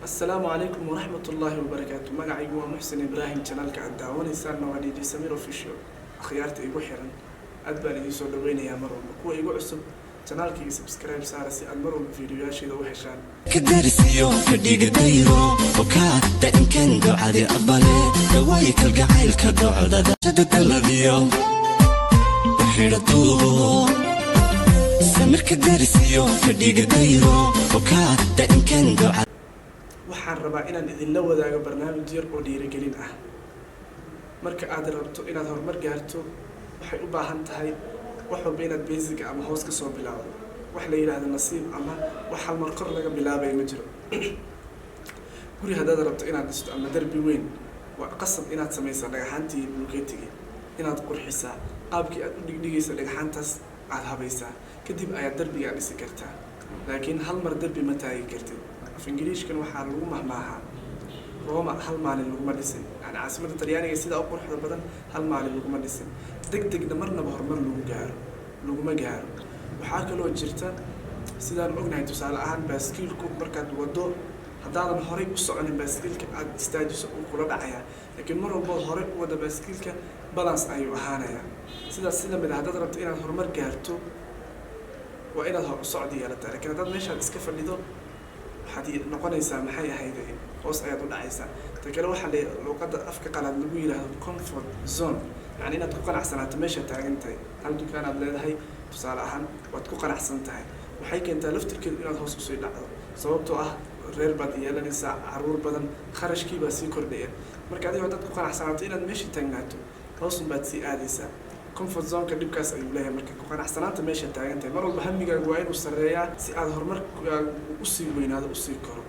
السلام عليكم ورحمة الله وبركاته. مقعي هو محسن إبراهيم channel كعدا ونسان نوادي دي سمير official. خيارتي إيقو حيران أدبالي يسو دويني يا مرون كوا إيقو عصب channel كي سبسكرايب سارسي المرون فيديوهاشي دو وحشان كدرسيو كديق دايرو وكا دائم كان قعدي أبالي دوايك القعيل كقعدة شدد اللذيو وحيرتو سمير كدرسيو كديق دايرو وكا دائم كان قعدي waxaan rabaa inaan idinla wadaago barnaamij yar oo dhiirigelin ah. marka aad rabto inaad horumar gaarto waxay u baahan tahay wax walba inaad basic ama hoos ka soo bilaawdo. wax la yiraahdo nasiib ama wax hal mar kor laga bilaabay ma jiro. guri hadaad rabto inaad dhisto ama darbi weyn waa qasab inaad samayso dhagaxantii bulkeetiga inaad qurxisaa qaabkii aad u dhigdhigaysa dhagaxantaas aad habaysaa kadib ayaad darbiga dhisi kartaa. laakiin hal mar darbi ma taagi kartid. af Ingiriis kan waxaa lagu mahmaaha Roma hal maalin laguma dhisin. yani caasimada Talyaaniga sida u quruxda badan hal maalin laguma dhisin. degdegna marnaba horumar laguma gaaro. waxaa kaloo jirta sidaan ognahay tusaale ahaan baaskiilku markaad wado haddaadan horey u soconin baaskiilka aad istaajiso uu kula dhacayaa. laakiin mar walba horey u wada baaskiilka balance ayuu ahaanayaa. sidaas sida mid haddaad rabto inaad horumar gaarto waa inaad hor socod yeelataa. laakiin haddaad meeshaad iska fadhido waxaad noqonaysaa maxay ahayd hoos ayaad u dhacaysaa. ta kale waxaa luqadda afka qalaad lagu yiraahdo comfort zone, yani inaad ku qanacsanaato meesha taagan tahay. hal dukaan aad leedahay tusaale ahaan waad ku qanacsan tahay waxay keentaa laftirkeedu inaad hoos usii dhacdo sababtoo ah reer baad yeelanaysaa caruur badan kharashkii baa sii kordhaya. marka adiga haddaad ku qanacsanaato inaad meesha taagnaato hoosun baad sii aadaysaa. comfort zone-ka dhibkaas ayuu leeyahay. marka ku qanacsanaanta meesha taagan tahay mar walba hamigaagu waa inuu sarreeyaa si aad horumar usii weynaado usii koro.